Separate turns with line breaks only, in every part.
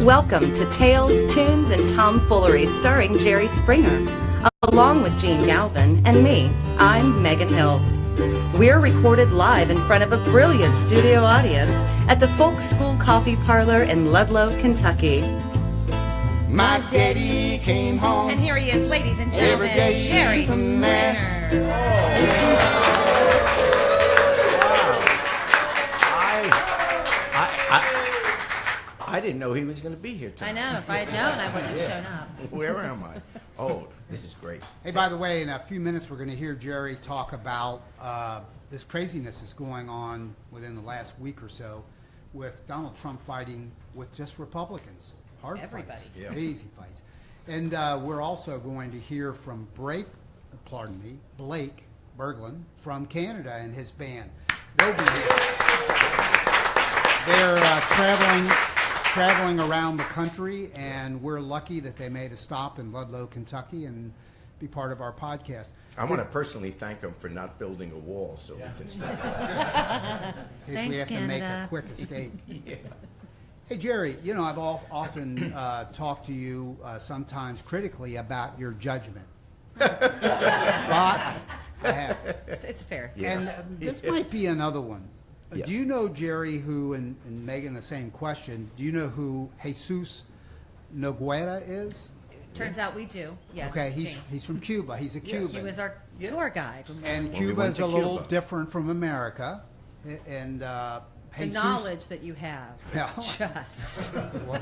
Welcome to Tales, Tunes, and Tomfoolery starring Jerry Springer, along with Gene Galvin and me. I'm Megan Hills. We're recorded live in front of a brilliant studio audience at the Folk School Coffee Parlor in Ludlow, Kentucky.
My daddy came home.
And here he is, ladies and gentlemen, Jerry Springer.
I didn't know he was going to be here tonight.
I know. If I had known, I wouldn't have shown up.
Where am I? Oh, this is great.
Hey, by the way, in a few minutes we're going to hear Jerry talk about this craziness that's going on within the last week or so with Donald Trump fighting with just Republicans. Hard
Everybody.
fights.
Yeah.
Easy fights. And we're also going to hear from Blake Berglund from Canada and his band. They'll be here. They're traveling around the country, and we're lucky that they made a stop in Ludlow, Kentucky, and be part of our podcast.
I want to personally thank him for not building a wall so we can stay.
In case we have to make a quick escape.
Yeah.
Hey, Jerry, you know, I've often talked to you sometimes critically about your judgment. Well, I have.
It's fair.
Yeah.
And this might be another one.
Yeah.
Do you know, Jerry, who, and Megan, the same question, do you know who Jesus Noguera is?
Turns out we do. Yes.
Okay,
Jane.
he's from Cuba. He's a Cuban.
He was our tour guide.
And
Well, we
Cuba
went
is
to
a little
Cuba.
different from America. And
The
Jesus,
knowledge that you have
Yeah.
is just.
well,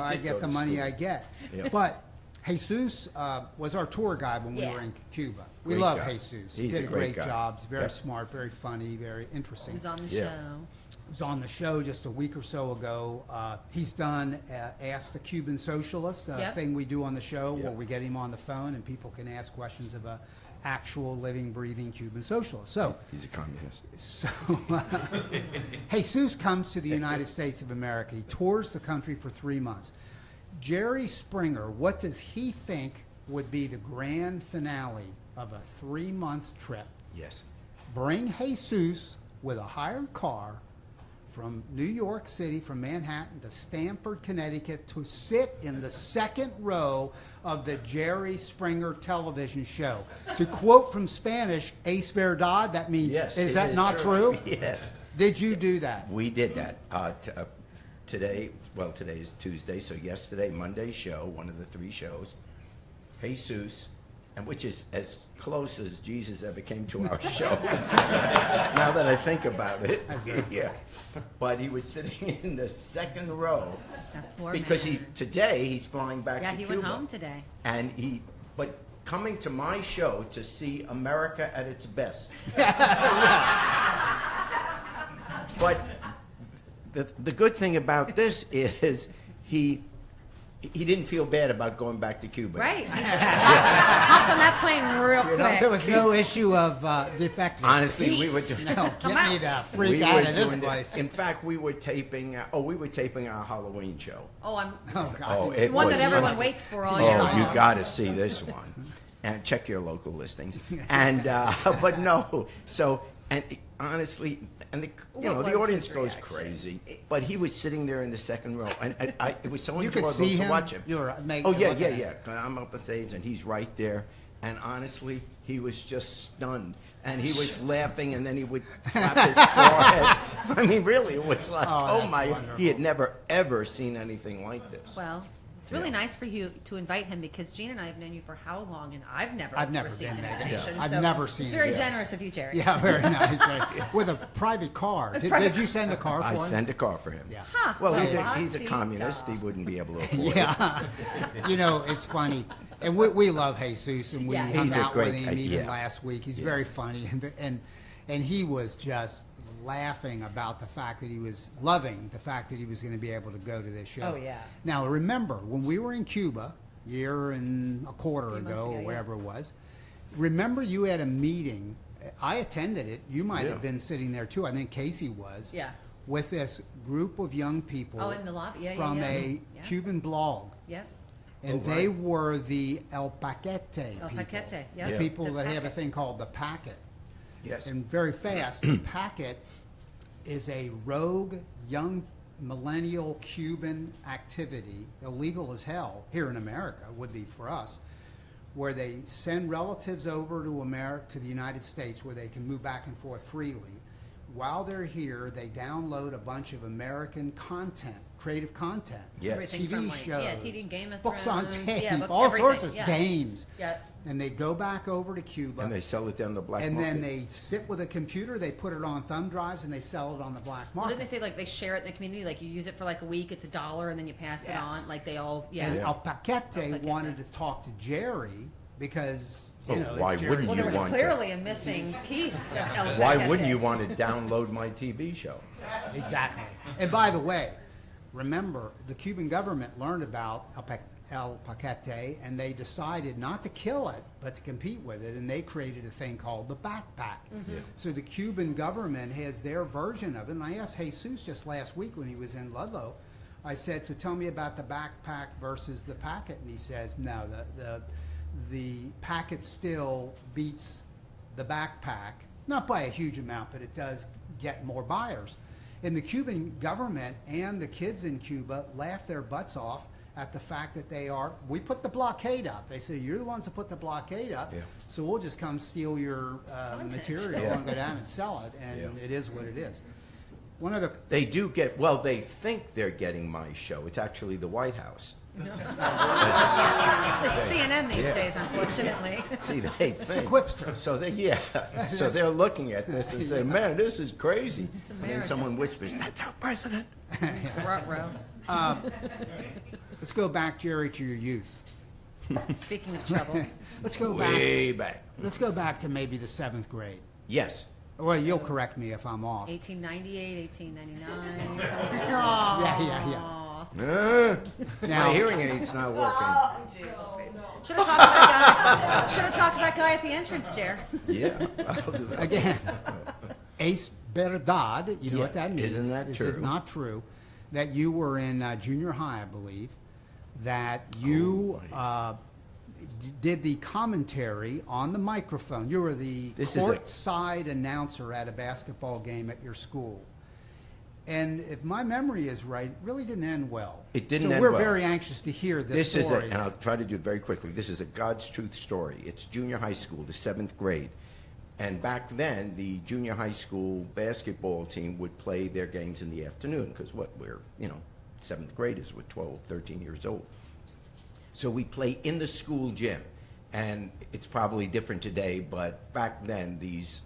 I
did
get
go
the
to
money
school.
I get.
Yeah.
But Jesus was our tour guide when we
Yeah.
were in Cuba. We
Great
love
guy.
Jesus.
He's
Did
a
a
great
great
guy.
job. He's very
Yep.
smart, very funny, very interesting.
He was on the
Yeah.
show.
Was on the show just a week or so ago. He's done Ask the Cuban Socialist,
Yep.
thing we do on the show where
Yep.
we get him on the phone and people can ask questions of a actual living, breathing Cuban socialist. So,
He's a communist.
Jesus comes to the United States of America. He tours the country for 3 months. Jerry Springer, what does he think would be the grand finale of a 3-month trip?
Yes.
Bring Jesus with a hired car from New York City, from Manhattan to Stamford, Connecticut, to sit in the second row of the Jerry Springer television show. To quote from Spanish, "Es verdad," that means,
Yes.
is that not true?
Yes.
Did you do that?
We did that. Today is Tuesday, so yesterday, Monday's show, one of the 3 shows, Jesus, and which is as close as Jesus ever came to our show. Now that I think about it, yeah. But he was sitting in the second row
That poor
because
man.
today he's flying back
Yeah,
to
he
Cuba.
went home today.
And but coming to my show to see America at its best. But the good thing about this is he didn't feel bad about going back to Cuba.
Right. Hopped on that plane real quick.
There was no issue of defectiveness.
Honestly, we were doing.
No, get me the
we
freak
were
out of this
doing
place.
In fact, we were taping. We were taping our Halloween show.
Oh, I'm
Oh, God.
Oh,
the
it
one
was
that everyone
fun.
waits for all
Oh,
year
you
long.
got to see this one, and check your local listings. And but no, so and honestly, and the
What was
audience
his
goes
reaction?
crazy. But he was sitting there in the second row, and it was so
You could
enjoyable
see
to
him?
watch him.
You were
Oh yeah,
looking
yeah,
at
yeah. 'Cause I'm up on stage, and he's right there, and honestly, he was just stunned. And he was laughing, and then he would slap his forehead. I mean, really, it was like,
Oh,
oh
that's
my!
wonderful.
He had never ever seen anything like this.
Well, it's really
Yeah.
nice for you to invite him because Gene and I have known you for how long, and I've never received
been
an
there.
invitation.
Yeah. I've
so
never seen
It's
it.
very
Yeah.
generous of you, Jerry.
Yeah, very nice. With a private car. Did you send a car for
I
him?
sent a car for him.
Yeah.
Huh.
Well, he's
la-ti-da.
a communist. He wouldn't be able to afford it.
Yeah. You know, it's funny. And we love Jesus, and we
Yeah.
hung
He's a
out with
great
him
guy,
even
yeah.
last week. He's
Yeah.
very funny, and he was just laughing about the fact that he was loving the fact that he was going to be able to go to this show.
Oh, yeah.
Now remember, when we were in Cuba a year and a quarter
Few months
ago,
ago,
or
yeah.
whatever it was, remember you had a meeting. I attended it. You might
Yeah.
have been sitting there too. I think Casey was.
Yeah.
With this group of young people
Oh, in the lobby. Yeah,
from
yeah.
a
Yeah.
Cuban blog.
Yep.
And
Oh,
they
right.
were the El Paquete
El
people.
Paquete, yeah.
The
Yeah.
people
The
that have a
packet.
thing called the packet.
Yes.
And very fast, the packet is a rogue young millennial Cuban activity, illegal as hell here in America, would be for us, where they send relatives over to America, to the United States, where they can move back and forth freely. While they're here, they download a bunch of American content, creative content.
Yes.
Everything
TV
from, like,
shows,
yeah, TV, Game of
books
Thrones,
on tape,
yeah,
all
everything,
sorts of
yeah.
games.
Yeah.
And they go back over to Cuba.
And they sell it down the black
and
market.
then they sit with a computer, they put it on thumb drives, and they sell it on the black
Well,
market.
didn't they say like they share it in the community? Like you use it for like a week, it's $1, and then you pass it
Yes.
on. Like they all, yeah.
And
Yeah.
El Paquete
Paquete.
wanted to talk to Jerry because, you
Oh,
know, it's
why
Jerry's-
wouldn't
Well,
you
there was
want to-
clearly a missing piece.
Why wouldn't you want to download my TV show?
Exactly. And by the way, remember, the Cuban government learned about El Paquete, and they decided not to kill it, but to compete with it, and they created a thing called the backpack.
Yeah.
So the Cuban government has their version of it, and I asked Jesus just last week when he was in Ludlow, I said, so tell me about the backpack versus the packet, and he says, no, the packet still beats the backpack, not by a huge amount, but it does get more buyers. And the Cuban government and the kids in Cuba laugh their butts off at the fact that we put the blockade up. They say, you're the ones that put the blockade up,
Yeah.
so we'll just come steal your
Content.
material
Yeah.
and go down and sell it, and
Yeah.
it is what it is. One of the
They do get, well, they think they're getting my show. It's actually the White House.
It's CNN these
Yeah.
days, unfortunately.
See, they think.
Quipster.
So so they're looking at this and saying, man, this is crazy. And then
America.
someone whispers, that's our president.
Ruh-roh.
Let's go back, Jerry, to your youth.
Speaking of trouble,
Let's go back.
Way back.
Let's go back to maybe the 7th grade.
Yes.
Well, you'll correct me if I'm off.
1898, 1899.
Yeah. Now-
My hearing aid's not working.
Should have talked to that guy. Should have talked to that guy at the entrance chair.
Yeah, I'll do that.
Again, es verdad, you know
Yeah,
what that means.
isn't that
This is
true?
not true. That you were in junior high, I believe, that you did the commentary on the microphone. You were the
This is a-
courtside announcer at a basketball game at your school. And if my memory is right, it really didn't end well.
It didn't
so
end
we're
well.
very anxious to hear this
This is
story.
and I'll try to do it very quickly. This is a God's truth story. It's junior high school, the 7th grade. And back then, the junior high school basketball team would play their games in the afternoon because we're 7th graders, we're 12, 13 years old. So we play in the school gym. And it's probably different today, but back then, these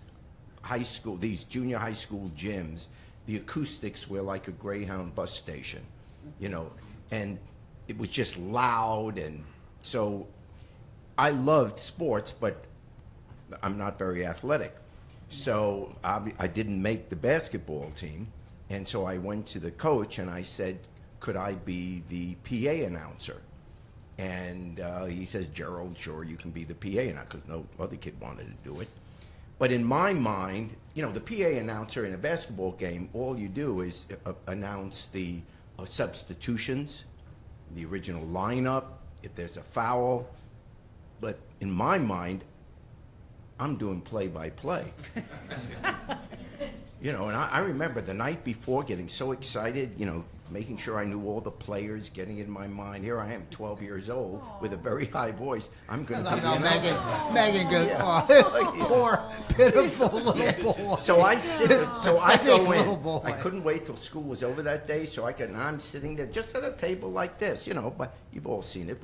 junior high school gyms, the acoustics were like a Greyhound bus station, and it was just loud. And so I loved sports, but I'm not very athletic. So I didn't make the basketball team. And so I went to the coach and I said, could I be the PA announcer? And he says, Gerald, sure, you can be the PA announcer, because no other kid wanted to do it. But in my mind, the PA announcer in a basketball game, all you do is announce the substitutions, the original lineup, if there's a foul. But in my mind, I'm doing play-by-play. And I remember the night before getting so excited, making sure I knew all the players, getting in my mind. Here I am, 12 years old, with a very high voice. I'm going to be the announcer.
Megan goes,
Yeah.
oh, this
Yeah.
poor, pitiful little boy.
So I sit. So I
Pathetic
go
little
in.
boy.
I couldn't wait till school was over that day, so and I'm sitting there just at a table like this, But you've all seen it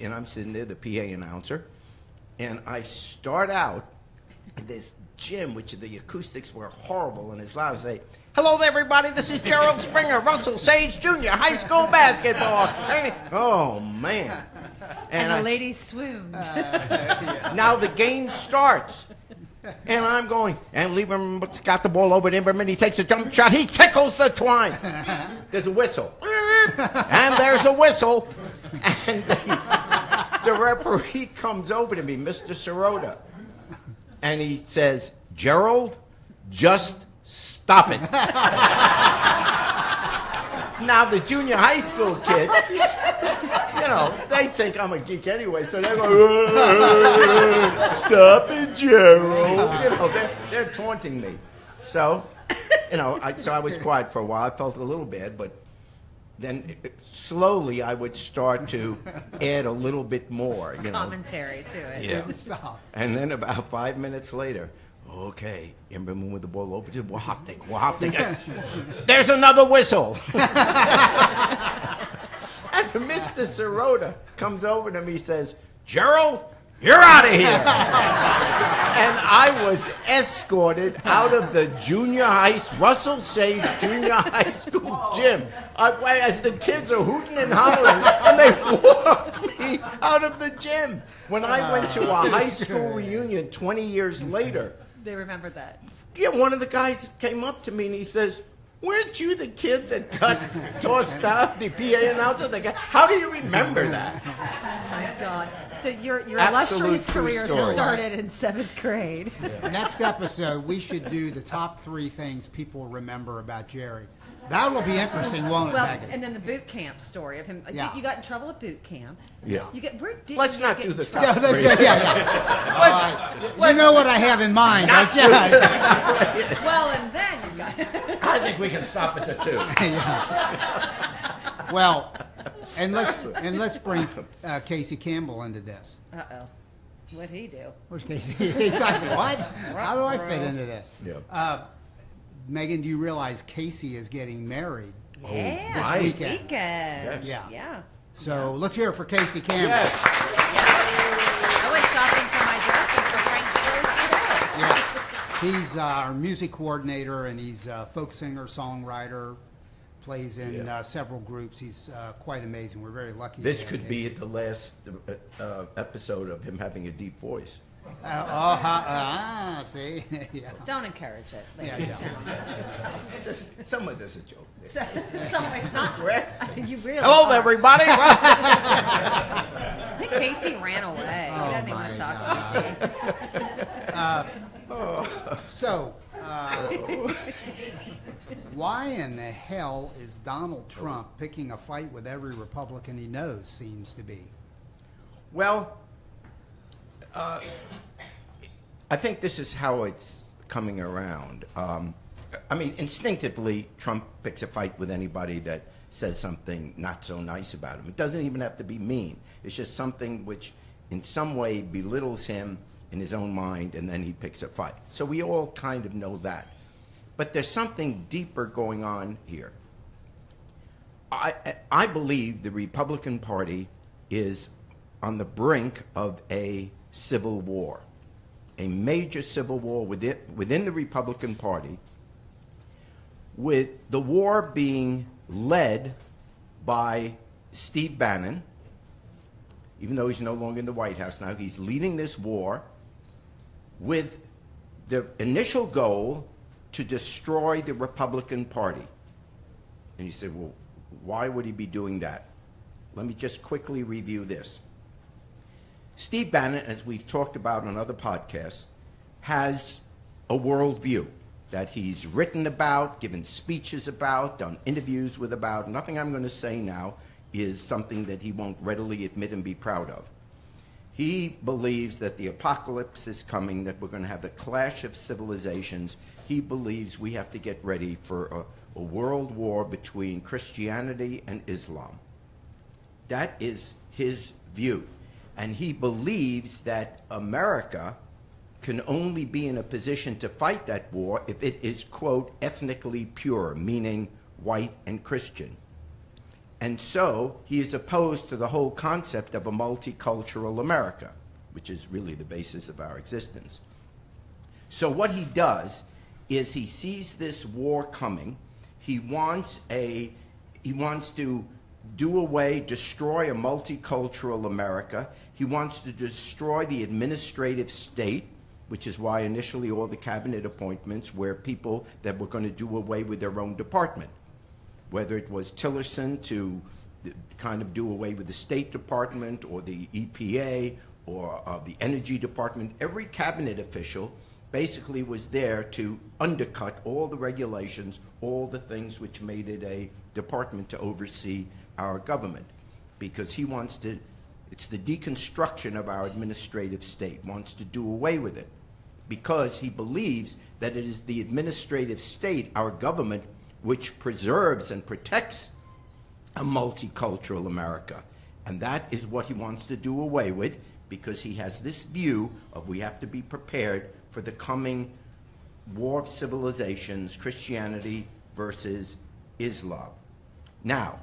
and I'm sitting there, the PA announcer, and I start out in this gym, which the acoustics were horrible and as loud as they. Hello, everybody. This is Gerald Springer, Russell Sage Jr. High School basketball. Oh man!
And the ladies swooned.
Now the game starts. And I'm going, and Lieberman's got the ball over to Lieberman. He takes a jump shot. He tickles the twine. There's a whistle. And there's a whistle. And the referee comes over to me, Mr. Sirota. And he says, Gerald, just stop it. Now the junior high school kids, they think I'm a geek anyway, so they're going, stop it, Gerald. They're taunting me. So, so I was quiet for a while. I felt a little bad, but then slowly I would start to add a little bit more,
Commentary to it.
Yeah.
Stop.
And then about 5 minutes later, okay, Imberman with the ball over to Wahaftik. There's another whistle. And Mr. Sirota comes over to me, he says, Gerald, you're out of here. And I was escorted out of the Russell Sage Junior High School gym. As the kids are hooting and hollering, and they walked me out of the gym. When I went to a high school reunion 20 years later,
They remembered that.
yeah, one of the guys came up to me and he says, weren't you the kid that got tossed out, the PA announcer? How do you remember that?
Oh my God. So your
Absolute
illustrious
true
career
story.
started in 7th grade.
Next episode, we should do the top 3 things people remember about Jerry. That will be interesting, won't it,
Well,
Megan?
and then the boot camp story of him.
Yeah.
You got in trouble at boot camp.
Yeah.
Where did
Let's
you
not
get
do
in
the
trouble?
top
Yeah,
three.
You know what I have in mind, don't you?
Well, and then you got.
I think we can stop at the 2.
Well, and let's bring Casey Campbell into this.
Uh-oh. What'd he do?
Where's Casey? He's like, what? How do I fit into this?
Yeah.
Megan, do you realize Casey is getting married?
Yeah.
nice.
This weekend.
Weekend.
Yeah.
Yeah.
So let's hear it for Casey Campbell.
Yes.
I went shopping for my dress and for Frank's clothes today.
Yeah. He's our music coordinator, and he's a folk singer, songwriter, plays in several groups. He's quite amazing. We're very lucky.
This
to have
could be
Casey.
the last episode of him having a deep voice.
See? Yeah.
Don't encourage it, ladies
Yeah,
and gentlemen. Just
Some of this is a joke.
it's not. You really.
Hello,
are.
everybody.
I think Casey ran away. He doesn't even want to talk to me.
So, why in the hell is Donald Trump picking a fight with every Republican he knows, seems to be?
Well, I think this is how it's coming around. I mean, instinctively, Trump picks a fight with anybody that says something not so nice about him. It doesn't even have to be mean. It's just something which in some way belittles him in his own mind, and then he picks a fight. So we all kind of know that. But there's something deeper going on here. I believe the Republican Party is on the brink of a civil war, a major civil war within the Republican Party, with the war being led by Steve Bannon. Even though he's no longer in the White House now, he's leading this war with the initial goal to destroy the Republican Party. And you say, well, why would he be doing that? Let me just quickly review this. Steve Bannon, as we've talked about on other podcasts, has a worldview that he's written about, given speeches about, done interviews with about. Nothing I'm going to say now is something that he won't readily admit and be proud of. He believes that the apocalypse is coming, that we're going to have the clash of civilizations. He believes we have to get ready for a world war between Christianity and Islam. That is his view. And he believes that America can only be in a position to fight that war if it is, quote, ethnically pure, meaning white and Christian. And so he is opposed to the whole concept of a multicultural America, which is really the basis of our existence. So what he does is he sees this war coming. He wants to do away, destroy a multicultural America. He wants to destroy the administrative state, which is why initially all the cabinet appointments were people that were going to do away with their own department, whether it was Tillerson to kind of do away with the State Department or the EPA or the Energy Department. Every cabinet official basically was there to undercut all the regulations, all the things which made it a department to oversee our government, because he wants to, it's the deconstruction of our administrative state, wants to do away with it. because he believes that it is the administrative state, our government, which preserves and protects a multicultural America. And that is what he wants to do away with, because he has this view of we have to be prepared for the coming war of civilizations, Christianity versus Islam. Now,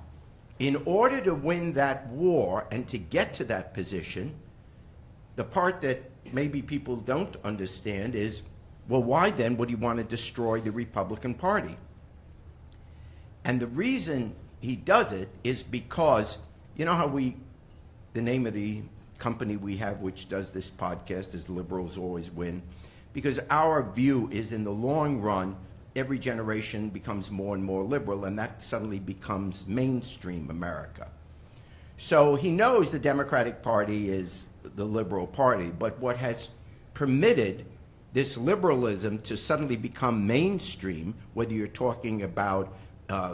in order to win that war and to get to that position, the part that maybe people don't understand is, well, why then would he want to destroy the Republican Party? And the reason he does it is because, you know how the name of the company we have which does this podcast is Liberals Always Win? Because our view is, in the long run, every generation becomes more and more liberal, and that suddenly becomes mainstream America. So he knows the Democratic Party is the liberal party, but what has permitted this liberalism to suddenly become mainstream, whether you're talking about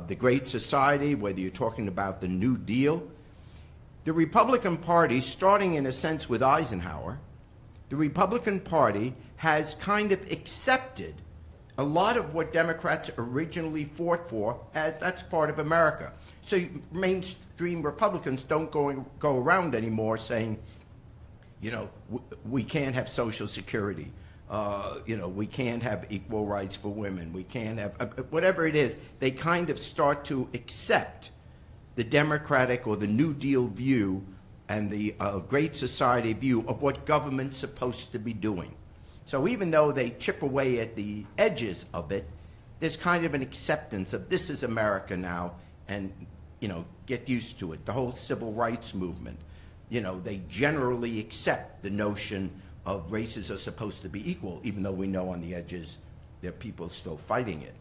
the Great Society, whether you're talking about the New Deal, the Republican Party, starting in a sense with Eisenhower, the Republican Party has kind of accepted a lot of what Democrats originally fought for, as that's part of America. So mainstream Republicans don't go around anymore saying, you know, we can't have Social Security, you know, we can't have equal rights for women, we can't have, whatever it is. They kind of start to accept the Democratic or the New Deal view and the Great Society view of what government's supposed to be doing. So even though they chip away at the edges of it, there's kind of an acceptance of this is America now, and, you know, get used to it. The whole civil rights movement, you know, they generally accept the notion of races are supposed to be equal, even though we know on the edges there are people still fighting it.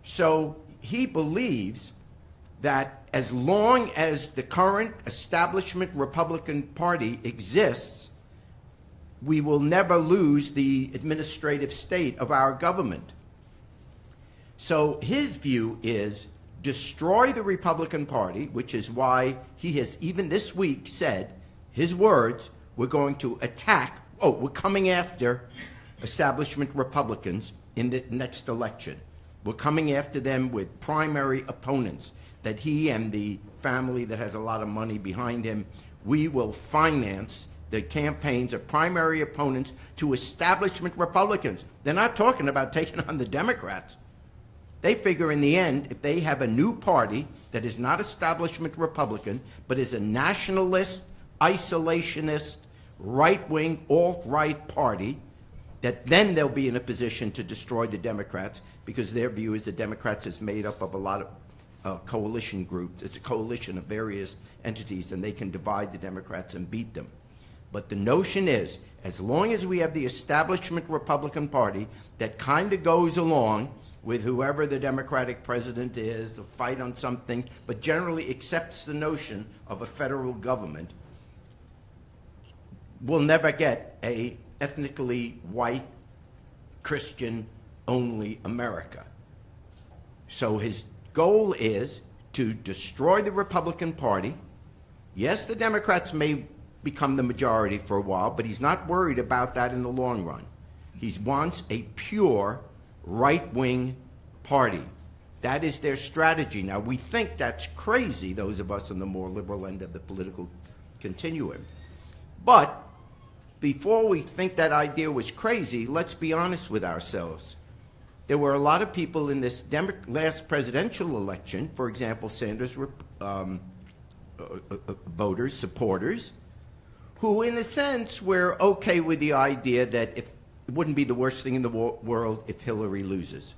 So he believes that as long as the current establishment Republican Party exists, we will never lose the administrative state of our government. So his view is destroy the Republican Party, which is why he has even this week said, his words, we're going to attack, we're coming after establishment Republicans in the next election. We're coming after them with primary opponents that he and the family that has a lot of money behind him, we will finance the campaigns of primary opponents to establishment Republicans. They're not talking about taking on the Democrats. They figure in the end, if they have a new party that is not establishment Republican, but is a nationalist, isolationist, right-wing, alt-right party, that then they'll be in a position to destroy the Democrats, because their view is the Democrats is made up of a lot of coalition groups. It's a coalition of various entities, and they can divide the Democrats and beat them. But the notion is, as long as we have the establishment Republican Party that kind of goes along with whoever the Democratic president is, the fight on some things, but generally accepts the notion of a federal government, we'll never get a ethnically white, Christian-only America. So his goal is to destroy the Republican Party. Yes, the Democrats may become the majority for a while, but he's not worried about that in the long run. He wants a pure right-wing party. That is their strategy. Now, we think that's crazy, those of us on the more liberal end of the political continuum. But before we think that idea was crazy, let's be honest with ourselves. There were a lot of people in this last presidential election, for example, Sanders voters, supporters, who in a sense were okay with the idea that it wouldn't be the worst thing in the world if Hillary loses.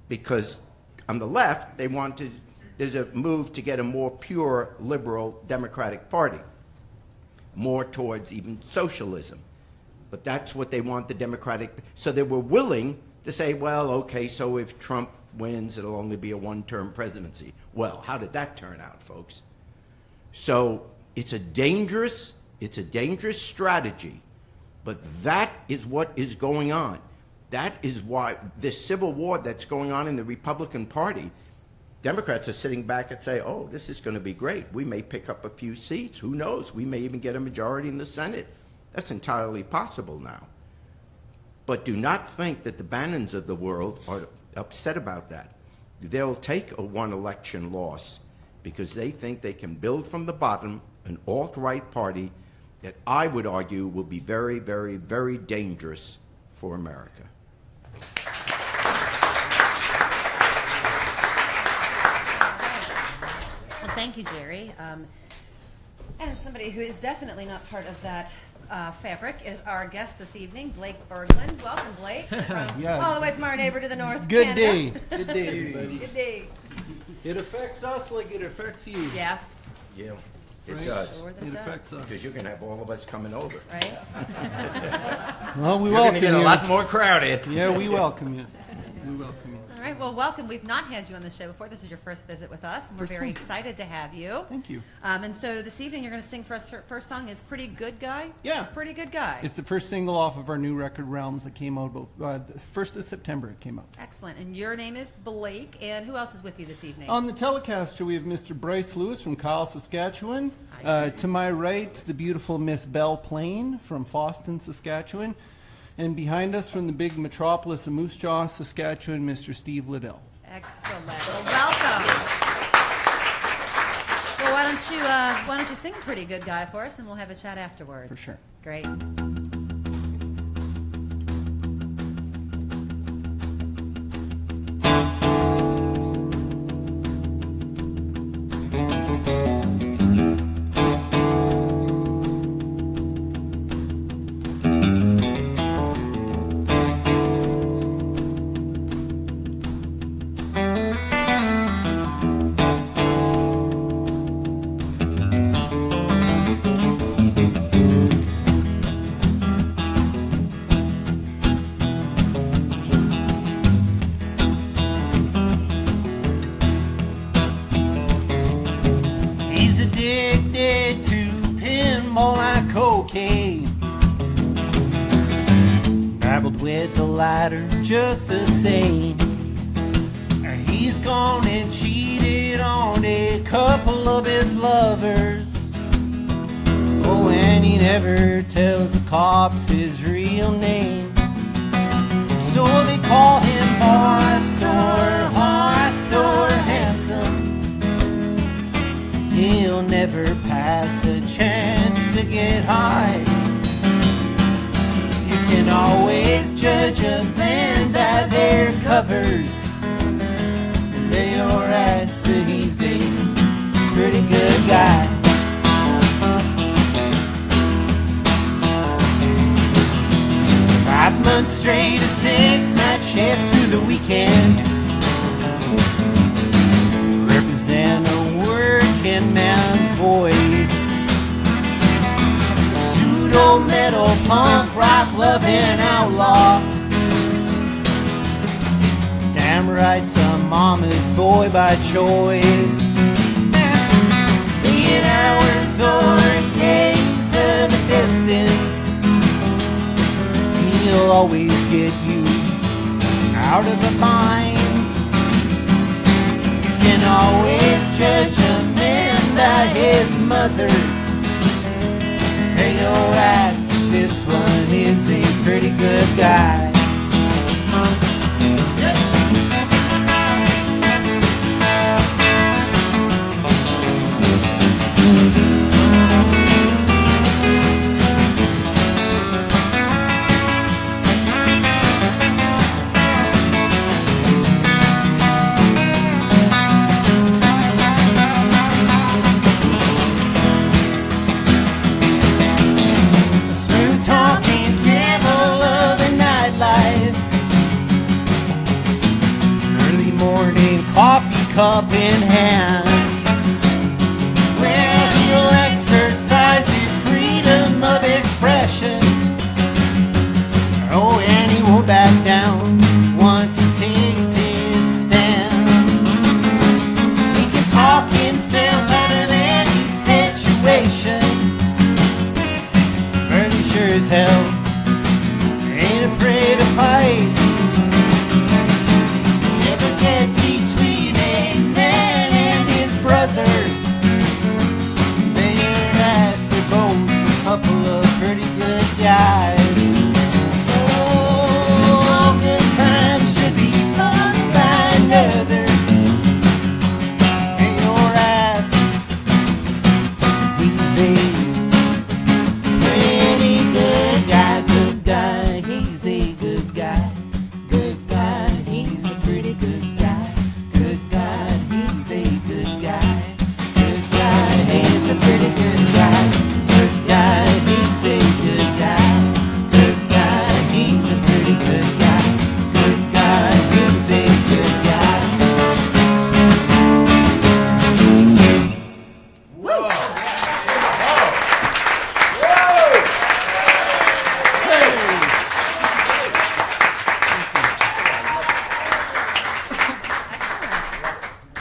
Because on the left, there's a move to get a more pure liberal Democratic Party, more towards even socialism. But that's what they want, the Democratic. So they were willing to say, well, okay, so if Trump wins, it'll only be a one-term presidency. Well, how did that turn out, folks? So it's a dangerous strategy, but that is what is going on. That is why this civil war that's going on in the Republican Party, Democrats are sitting back and say, oh, this is going to be great. We may pick up a few seats. Who knows? We may even get a majority in the Senate. That's entirely possible now. But do not think that the Bannons of the world are upset about that. They'll take a one-election loss because they think they can build from the bottom an alt-right party that I would argue will be very, very, very dangerous for America.
Well, thank you, Jerry. And somebody who is definitely not part of that fabric is our guest this evening, Blake Berglund. Welcome, Blake.
Yeah.
All the way from our neighbor to the north,
Good
Canada.
day. Good day, everybody.
Good day.
It affects us like it affects you.
Yeah.
Yeah, it
Right.
does.
Sure that
It
does.
affects us.
Because you're going to have all of us coming over.
Right?
Well, we
You're going
welcome
to get
you.
a lot more crowded.
Yeah, we welcome you. We welcome you.
All right, well, welcome. We've not had you on the show before. This is your first visit with us, and we're very excited to have you.
Thank you.
And so this evening you're going to sing for us. Your first song is Pretty Good Guy?
Yeah.
Pretty Good Guy.
It's the first single off of our new record, Realms, that came out about the 1st of September. It came out.
Excellent. And your name is Blake, and who else is with you this evening?
On the Telecaster, we have Mr. Bryce Lewis from Kyle, Saskatchewan. To my right, the beautiful Miss Belle Plain from Foston, Saskatchewan. And behind us, from the big metropolis of Moose Jaw, Saskatchewan, Mr. Steve Liddell.
Excellent. Well, welcome. Well, why don't you sing Pretty Good Guy for us, and we'll have a chat afterwards.
For sure.
Great.
He's addicted to pinball like cocaine. Dabbled with the lighter just the same. He's gone and cheated on a couple of his lovers. Oh, and he never tells the cops his real name. So they call him Boss or Handsome. He'll never pass a chance to get high. You can always judge a band by their covers. Lay your ass that he's a pretty good guy. Five months straight of 6-night shifts through the weekend. Represent a working man's voice. Pseudo metal, punk rock, loving outlaw. Damn right, some mama's boy by choice. Be it hours or days of a distance, he'll always get you out of the mind. You can always judge a man by his mother. Hey, your ass, this one is a pretty good guy. Smooth talking devil of the nightlife. Early morning coffee cup in hand. Where he'll exercise his freedom of expression. Oh, and he won't back down once he takes his stand. He can talk himself out of any situation. But he sure as hell ain't afraid to fight. Never get between a man and his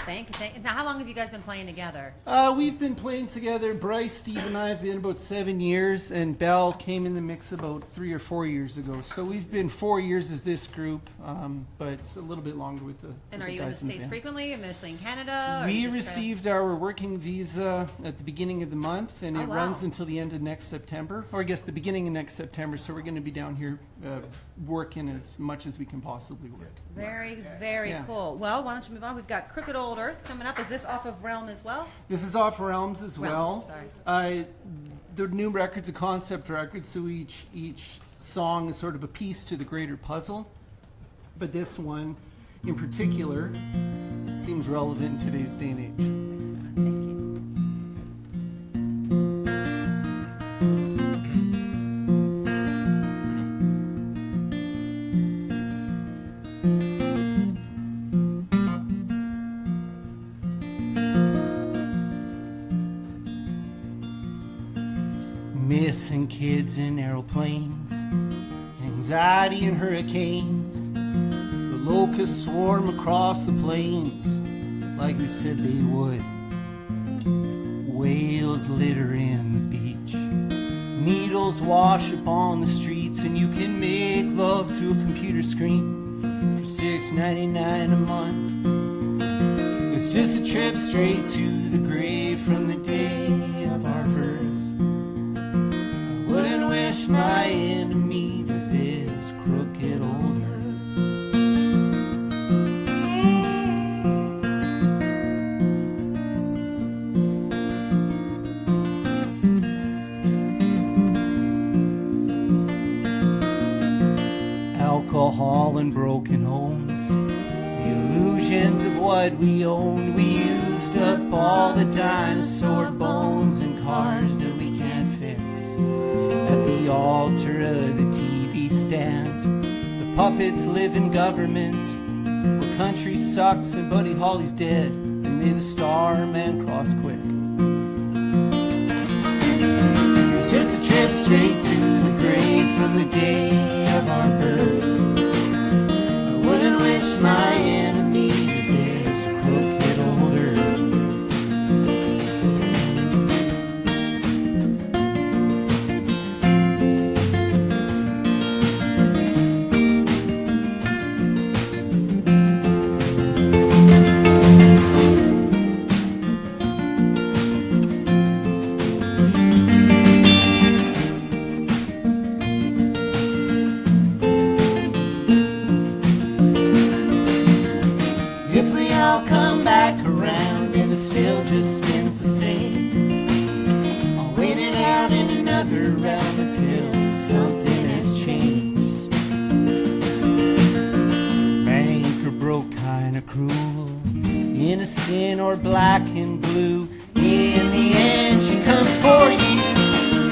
Thank you. Thank you. Now, how long have you guys been playing together?
We've been playing together. Bryce, Steve, and I have been about 7 years, and Belle came in the mix about 3 or 4 years ago. So we've been 4 years as this group, but it's a little bit longer with the.
And
with
are you in the
guys
States
band.
frequently, or mostly in Canada? Or
We
you just
received our working visa at the beginning of the month, and
Oh,
it
wow.
runs until the end of next September, or I guess the beginning of next September. So we're going to be down here working as much as we can possibly work.
Very, very
Yeah.
cool. Well, why don't you move on? We've got Crooked Old Earth coming up. Is this off of Realm as well?
This is off Realms as
Realms,
well.
sorry.
The new record's a concept record, so each song is sort of a piece to the greater puzzle. But this one, in particular, seems relevant in today's day and age.
Excellent. Thank you.
Missing kids in aeroplanes, anxiety and hurricanes. The locusts swarm across the plains like we said they would. Whales litter in the beach. Needles wash upon the streets, and you can make love to a computer screen for $6.99 a month. It's just a trip straight to the grave from the day of our birth. Wouldn't wish my enemy to this crooked old earth. Alcohol and broken homes, the illusions of what we own. We used up all the dinosaur bones and cars that we can't fix. At the altar of the TV stand, the puppets live in government, where country sucks and Buddy Holly's dead, and may the starman cross quick. It's just a trip straight to the grave from the day of our birth. I wouldn't wish my enemy this crooked old earth. If we all come back around and it still just spins the same, I'll wait it out in another round until something has changed. Bank or broke, kinda cruel, innocent or black and blue. In the end, she comes for you.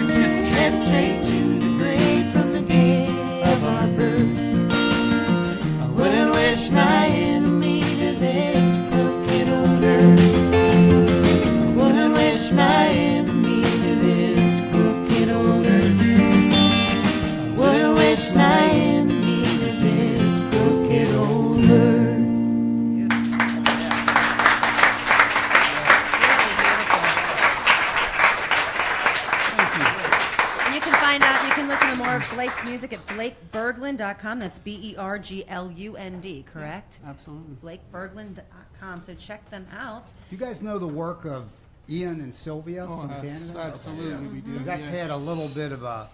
It's just a trip straight to the grave from the day of our birth. I wouldn't wish my enemy to this crooked old earth. I wouldn't wish my enemy to this crooked old earth. I wouldn't wish my enemy to this crooked old earth.
And you can find out, you can listen to more of Blake's music at BlakeBerglund.com. That's BERGLUND, correct?
Absolutely.
BlakeBerglund.com. So check them out.
Do you guys know the work of Ian and Sylvia from Canada?
Absolutely, we do.
Because that
yeah.
had a little bit of a.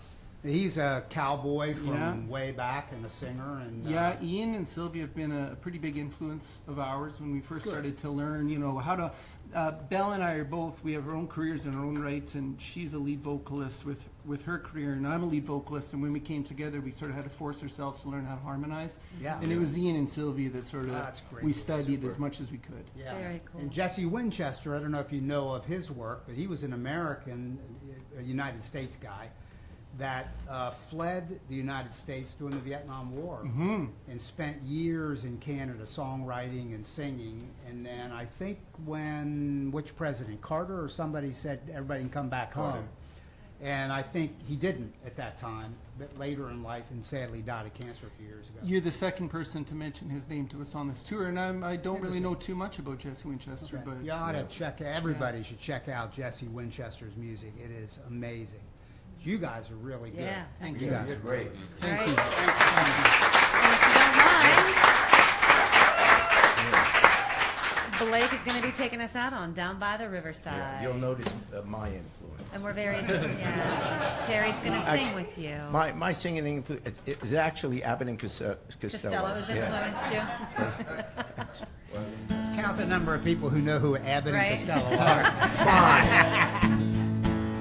He's a cowboy from
Yeah.
way back and a singer. And
Yeah, Ian and Sylvia have been a pretty big influence of ours when we first started to learn, how to. Belle and I are both, we have our own careers in our own rights, and she's a lead vocalist with her career, and I'm a lead vocalist, and when we came together, we sort of had to force ourselves to learn how to harmonize.
Yeah.
And it was Ian and Sylvia that sort of,
That's great.
we studied as much as we could.
Yeah.
Very cool.
And Jesse Winchester, I don't know if you know of his work, but he was an American, a United States guy that fled the United States during the Vietnam War and spent years in Canada songwriting and singing. And then I think which president, Carter or somebody said everybody can come back home. And I think he didn't at that time, but later in life, and sadly died of cancer a few years ago.
You're the second person to mention his name to us on this tour, and I don't really know too much about Jesse Winchester,
Okay.
but
You ought to check. Everybody should check out Jesse Winchester's music. It is amazing. You guys are really good.
Yeah, thanks.
You guys
You're
are
great.
really good.
thank
Right.
you.
And if you don't mind, Blake is going to be taking us out on Down by the Riverside.
Yeah, you'll notice my influence.
And we're very, yeah. Jerry's going to sing with you.
My singing is actually Abbott and Costello.
Costello's influenced you.
Let's count the number of people who know who Abbott
Right.
and Costello are.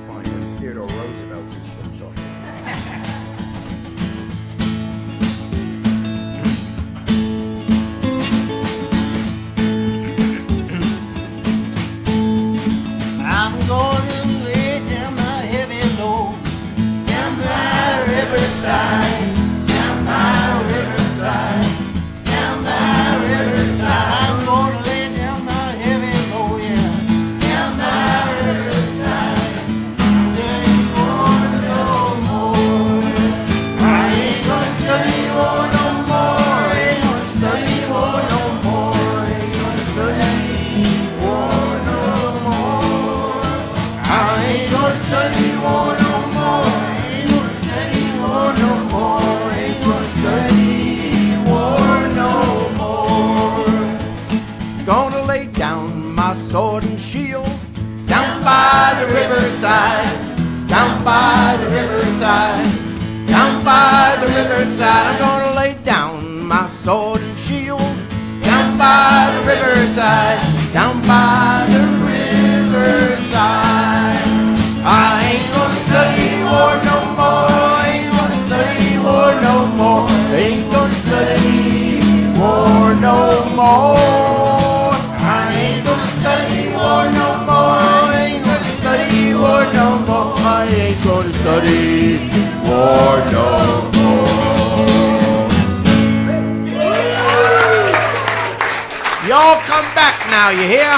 Fine, when Theodore Roosevelt was first off.
I'm gonna lay down my heavy load down by the riverside, down by the riverside, down by the riverside. I'm gonna lay down my heavy load, yeah, down by the riverside. Study war no more. I ain't gonna study war no more. Ain't gonna study war no more. Ain't gonna study war no more. I ain't gonna study war no more. Ain't gonna study war no more. Ain't gonna study war no more.
Gonna lay down my sword and shield down by the riverside, down by the riverside, down by the riverside. I'm gonna lay down my sword and shield down by the riverside, down by the riverside. I ain't gonna study war no more. Ain't gonna study war no more. Ain't gonna study war no more. I ain't gonna study war no more. Ain't gonna study war no more. I ain't gonna study war no more. Y'all come back now, you hear?